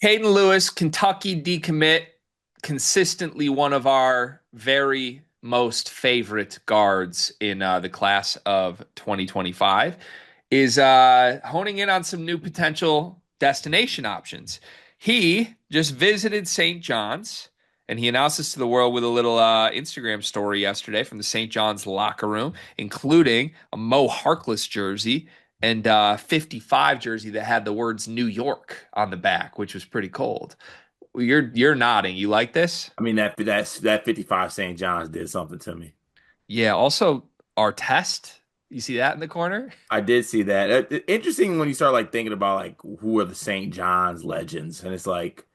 Kaden Lewis, Kentucky decommit, consistently one of our very most favorite guards in the class of 2025, is honing in on some new potential destination options. He just visited St. John's, and he announced this to the world with a little Instagram story yesterday from the St. John's locker room, including a Mo Harkless jersey and 55 jersey that had the words New York on the back, which was pretty cold. You're nodding. You like this? I mean that 55 St. John's did something to me. Yeah. Also, our test. You see that in the corner? I did see that. Interesting when you start like thinking about like who are the St. John's legends, and it's like,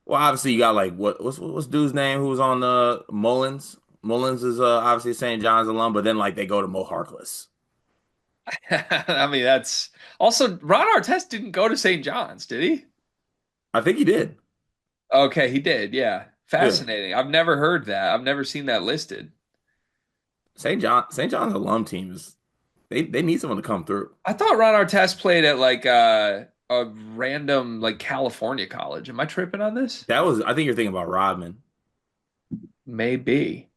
well, obviously you got like what's dude's name who was on the Mullins. Mullins is obviously a St. John's alum, but then like they go to Mo Harkless. I mean, that's also Ron Artest didn't go to St. John's, did he? I think he did. Okay, he did. Yeah. Yeah, Fascinating. I've never heard that. I've never seen that listed. St. John's alum team is they need someone to come through. I thought Ron Artest played at like a random like California college. Am I tripping on this? That was I think you're thinking about Rodman. Maybe.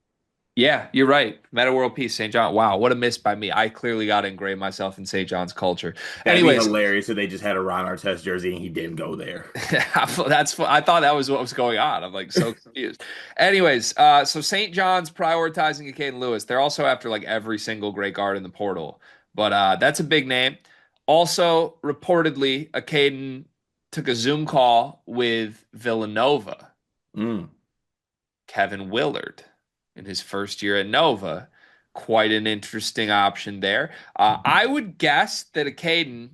Yeah, you're right. Meta World Peace, St. John. Wow, what a miss by me. I clearly got to ingrain myself in St. John's culture. That'd be Anyways, hilarious if they just had a Ron Artest jersey and he didn't go there. I thought that was what was going on. I'm like so confused. Anyways, so St. John's prioritizing Acaden Lewis. They're also after like every single great guard in the portal, but that's a big name. Also, reportedly, Acaden took a Zoom call with Villanova, Mm. Kevin Willard, in his first year at Nova. Quite an interesting option there. I would guess that Acaden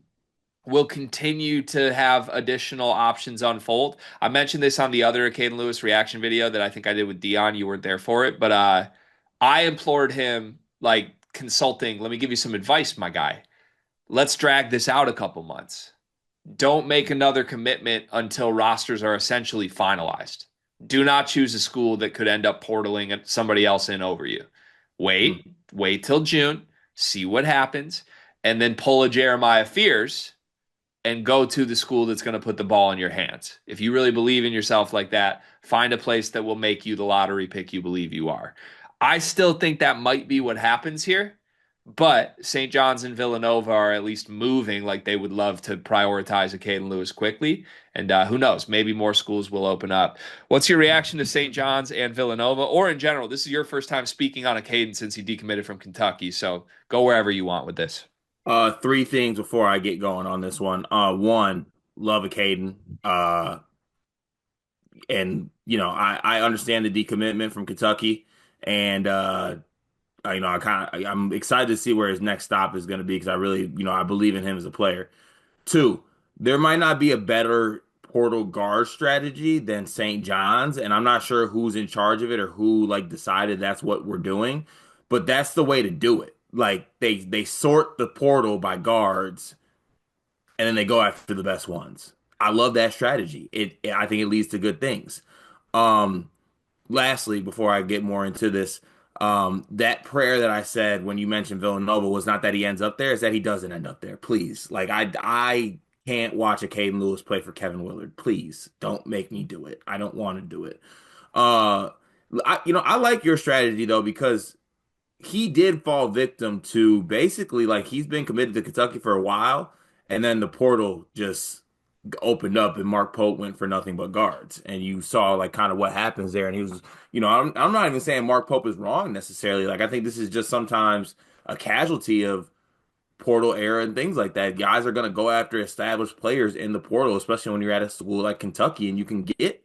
will continue to have additional options unfold. I mentioned this on the other Kaden Lewis reaction video that I think I did with Dion. You weren't there for it, but I implored him, like, consulting. Let me give you some advice, my guy. Let's drag this out a couple months. Don't make another commitment until rosters are essentially finalized. Do not choose a school that could end up portaling somebody else in over you. Mm. Wait till June, see what happens, and then pull a Jeremiah Fears and go to the school that's going to put the ball in your hands. If you really believe in yourself like that, find a place that will make you the lottery pick you believe you are. I still think that might be what happens here, but St. John's and Villanova are at least moving like they would love to prioritize a Caden Lewis quickly. And who knows, maybe more schools will open up. What's your reaction to St. John's and Villanova, or in general? This is your first time speaking on a Caden since he decommitted from Kentucky, so go wherever you want with this. Three things before I get going on this one. One, love a Caden. And I understand the decommitment from Kentucky, and I'm excited to see where his next stop is going to be because I really, I believe in him as a player. Two, there might not be a better portal guard strategy than St. John's, and I'm not sure who's in charge of it or who like decided that's what we're doing, but that's the way to do it. Like they sort the portal by guards and then they go after the best ones. I love that strategy. I think it leads to good things. Um, Lastly, before I get more into this, that prayer that I said when you mentioned Villanova was not that he ends up there, is that he doesn't end up there. Please. Like I can't watch a Caden Lewis play for Kevin Willard. Please don't make me do it. I don't want to do it. Uh I like your strategy though, because he did fall victim to basically like he's been committed to Kentucky for a while, and then the portal just opened up and Mark Pope went for nothing but guards. And you saw like kind of what happens there. And he was, I'm not even saying Mark Pope is wrong necessarily. Like I think this is just sometimes a casualty of portal era and things like that. Guys are going to go after established players in the portal, especially when you're at a school like Kentucky and you can get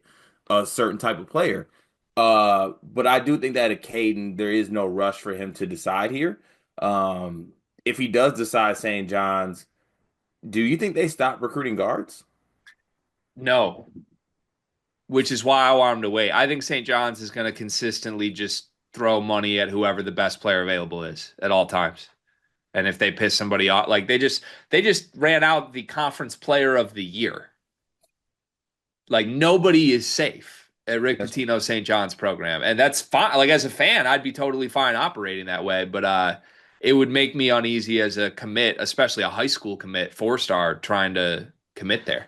a certain type of player. But I do think that at Caden, there is no rush for him to decide here. Um, if he does decide St. John's, do you think they stop recruiting guards? No, which is why I want him to wait. I think St. John's is going to consistently just throw money at whoever the best player available is at all times. And if they piss somebody off, like they just ran out the conference player of the year. Like nobody is safe at Rick That's Pitino's St. John's program. And that's fine. Like as a fan, I'd be totally fine operating that way, but it would make me uneasy as a commit, especially a high school commit, 4-star trying to commit there.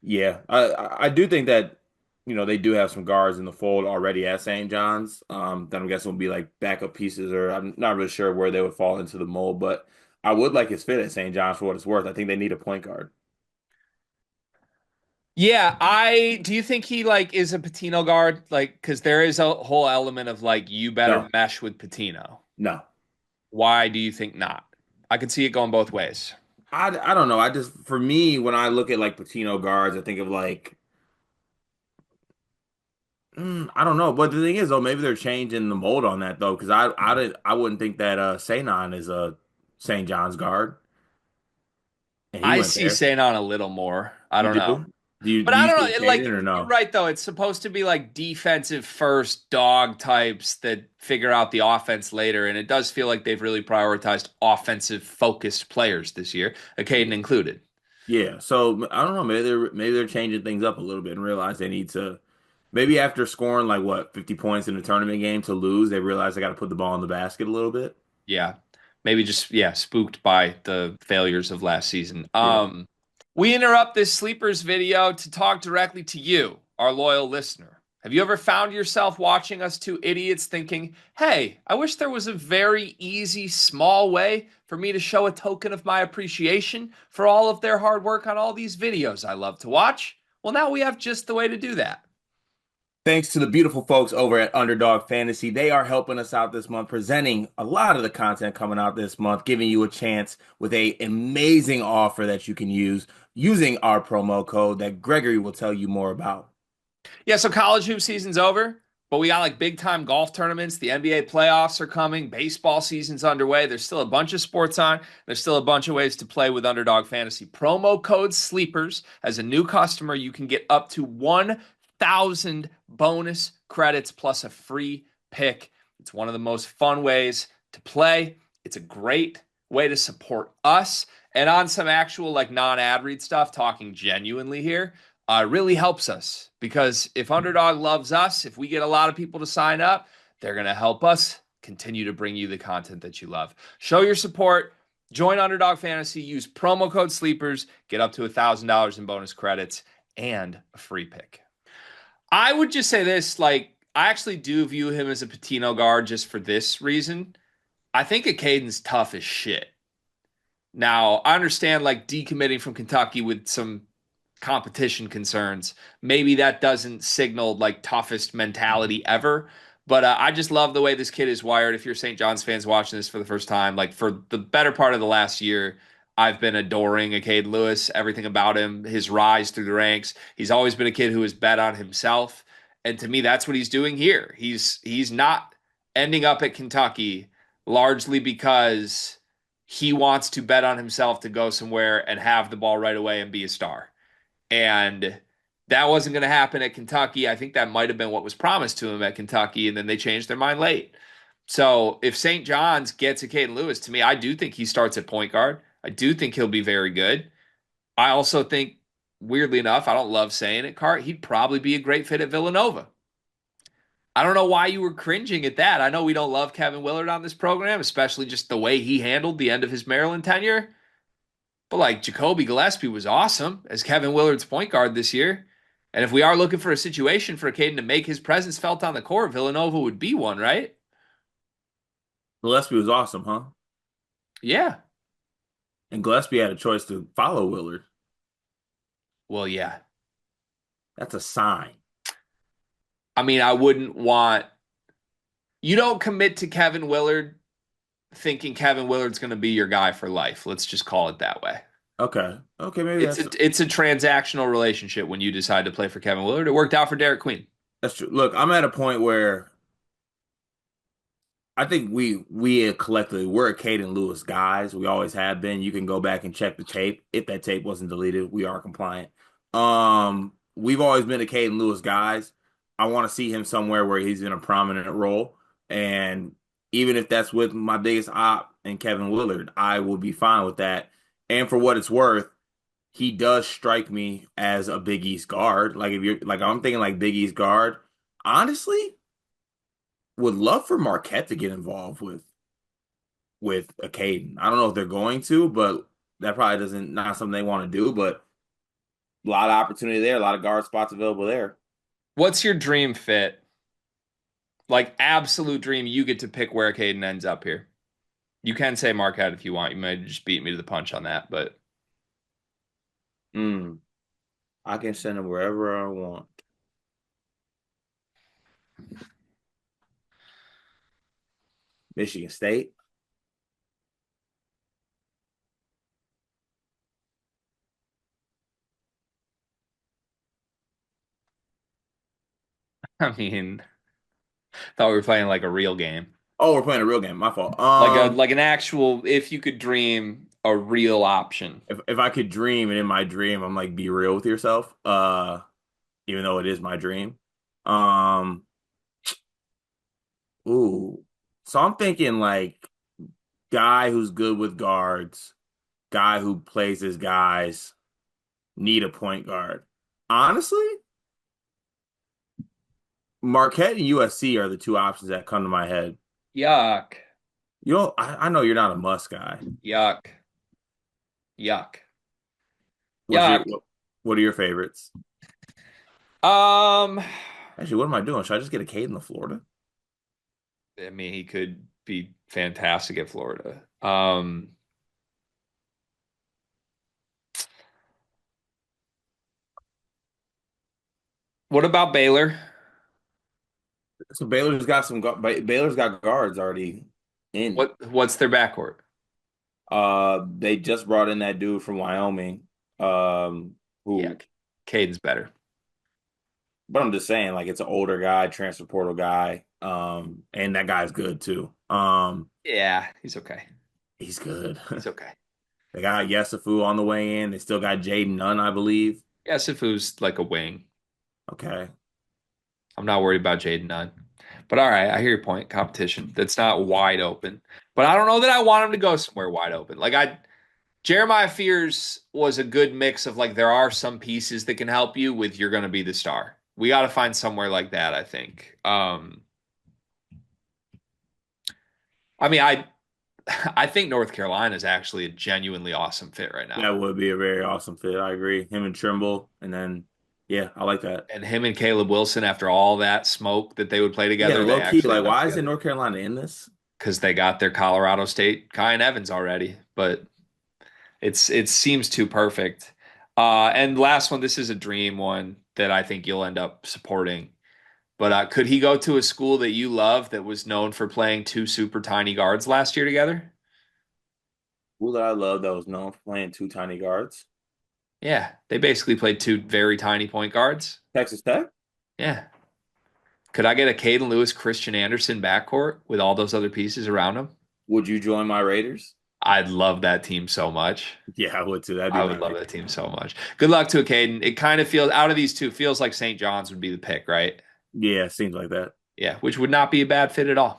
Yeah, I do think that they do have some guards in the fold already at St. John's. That I'm guessing will be like backup pieces, or I'm not really sure where they would fall into the mold, but I would like his fit at St. John's for what it's worth. I think they need a point guard. Yeah, I do you think he like is a Patino guard? Like, because there is a whole element of like you better No, mesh with Patino. no. Why do you think not? I could see it going both ways. I don't know. I just for me when I look at like Patino guards, I think of like I don't know. But the thing is though, maybe they're changing the mold on that though, because I wouldn't think that Sainon is a St. John's guard, and he I went see there. Saint on a little more. I You don't know. do? Do you But do I you don't see know. it Like changing or you're no? right though. It's supposed to be like defensive first dog types that figure out the offense later, and it does feel like they've really prioritized offensive focused players this year, Acaden included. Yeah, so I don't know. Maybe they're changing things up a little bit and realize they need to. Maybe after scoring like what 50 points in a tournament game to lose, they realize they got to put the ball in the basket a little bit. Yeah. Maybe just spooked by the failures of last season. Yeah. We interrupt this sleepers video to talk directly to you, our loyal listener. Have you ever found yourself watching us two idiots thinking, "Hey, I wish there was a very easy, small way for me to show a token of my appreciation for all of their hard work on all these videos I love to watch?" Well, now we have just the way to do that. Thanks to the beautiful folks over at Underdog Fantasy. They are helping us out this month, presenting a lot of the content coming out this month, giving you a chance with a amazing offer that you can use using our promo code that Gregory will tell you more about. Yeah, so college hoop season's over, but we got like big time golf tournaments. The NBA playoffs are coming. Baseball season's underway. There's still a bunch of sports on. There's still a bunch of ways to play with Underdog Fantasy. Promo code SLEEPERS. As a new customer, you can get up to 1,000 bonus credits plus a free pick. It's one of the most fun ways to play. It's a great way to support us. And on some actual like non-ad read stuff, talking genuinely here, really helps us because if Underdog loves us, if we get a lot of people to sign up, they're going to help us continue to bring you the content that you love. Show your support. Join Underdog Fantasy. Use promo code SLEEPERS. Get up to $1,000 in bonus credits and a free pick. I would just say this, like, I actually do view him as a Patino guard just for this reason. I think Acaden's tough as shit. Now, I understand like decommitting from Kentucky with some competition concerns. Maybe that doesn't signal like toughest mentality ever. But I just love the way this kid is wired. If you're St. John's fans watching this for the first time, like for the better part of the last year, I've been adoring Acaden Lewis, everything about him, his rise through the ranks. He's always been a kid who has bet on himself. And to me, that's what he's doing here. He's not ending up at Kentucky largely because he wants to bet on himself to go somewhere and have the ball right away and be a star. And that wasn't going to happen at Kentucky. I think that might have been what was promised to him at Kentucky, and then they changed their mind late. So if St. John's gets a Kaden Lewis, to me, I do think he starts at point guard. I do think he'll be very good. I also think, weirdly enough, I don't love saying it, Cart, he'd probably be a great fit at Villanova. I don't know why you were cringing at that. I know we don't love Kevin Willard on this program, especially just the way he handled the end of his Maryland tenure. But like Jacoby Gillespie was awesome as Kevin Willard's point guard this year. And if we are looking for a situation for Caden to make his presence felt on the court, Villanova would be one, right? Gillespie was awesome, huh? Yeah. And Gillespie had a choice to follow Willard. Well, yeah. That's a sign. I mean, I wouldn't want you don't commit to Kevin Willard thinking Kevin Willard's going to be your guy for life. Let's just call it that way. Okay. Okay, maybe It's a transactional relationship when you decide to play for Kevin Willard. It worked out for Derek Queen. that's true. Look, I'm at a point where I think we collectively we're Acaden Lewis guys. We always have been. You can go back and check the tape. If that tape wasn't deleted, we are compliant. We've always been Acaden Lewis guys. I want to see him somewhere where he's in a prominent role. And even if that's with my biggest op and Kevin Willard, I will be fine with that. And for what it's worth, he does strike me as a Big East guard. Like if you're like I'm thinking like Big East guard. Honestly, would love for Marquette to get involved with Acaden. I don't know if they're going to, but that probably doesn't not something they want to do. But A lot of opportunity there, a lot of guard spots available there. What's your dream fit? Like absolute dream, you get to pick where Caden ends up here. You can say Marquette if you want. You might just beat me to the punch on that, but Mm, I can send him wherever I want. Michigan State. I mean, thought we were playing like a real game. Oh, we're playing a real game. My fault. Like an actual if you could dream a real option. If I could dream, and in my dream, I'm like, be real with yourself. Even though it is my dream. Um, ooh. So I'm thinking like guy who's good with guards, guy who plays his guys, need a point guard. Honestly, Marquette and USC are the two options that come to my head. Yuck. I know you're not a Muss guy. Yuck. Yuck. What's your Yuck. what are your favorites? Um, Actually, what am I doing? Should I just get a Cade in the Florida? I mean, he could be fantastic at Florida. What about Baylor? So Baylor's got guards already in. What's their backcourt? They just brought in that dude from Wyoming. Yeah, Who? Caden's better. But I'm just saying, like, it's an older guy, transfer portal guy. And that guy's good too. Yeah, he's okay. He's good. He's okay. They got Yesufu on the way in. They still got Jaden Nunn, I believe. Yeah, Sifu's like a wing. Okay. I'm not worried about Jaden Nunn. But all right, I hear your point. Competition that's not wide open. But I don't know that I want him to go somewhere wide open. Jeremiah Fears was a good mix of like there are some pieces that can help you with you're going to be the star. We got to find somewhere like that, I think. I mean, I think North Carolina is actually a genuinely awesome fit right now. That would be a very awesome fit. I agree. Him and Trimble. And then, yeah, I like that. And him and Caleb Wilson, after all that smoke that they would play Yeah, together, they low key, actually like, end up why is it together North Carolina in this? because they got their Colorado State Kyan Evans already. But it seems too perfect. And last one, this is a dream one that I think you'll end up supporting. But could he go to a school that you love that was known for playing two super tiny guards last year together? Who that I love that was known for playing two tiny guards? Yeah, they basically played two very tiny point guards. Texas Tech? Yeah. Could I get a Caden Lewis, Christian Anderson backcourt with all those other pieces around him? Would you join my Raiders? I'd love that team so much. Yeah, I would too. That'd be I my would love Raiders. that team so much. Good luck to a Caden. It kind of feels out of these two, feels like St. John's would be the pick, right? Yeah, seems like that. Yeah, which would not be a bad fit at all.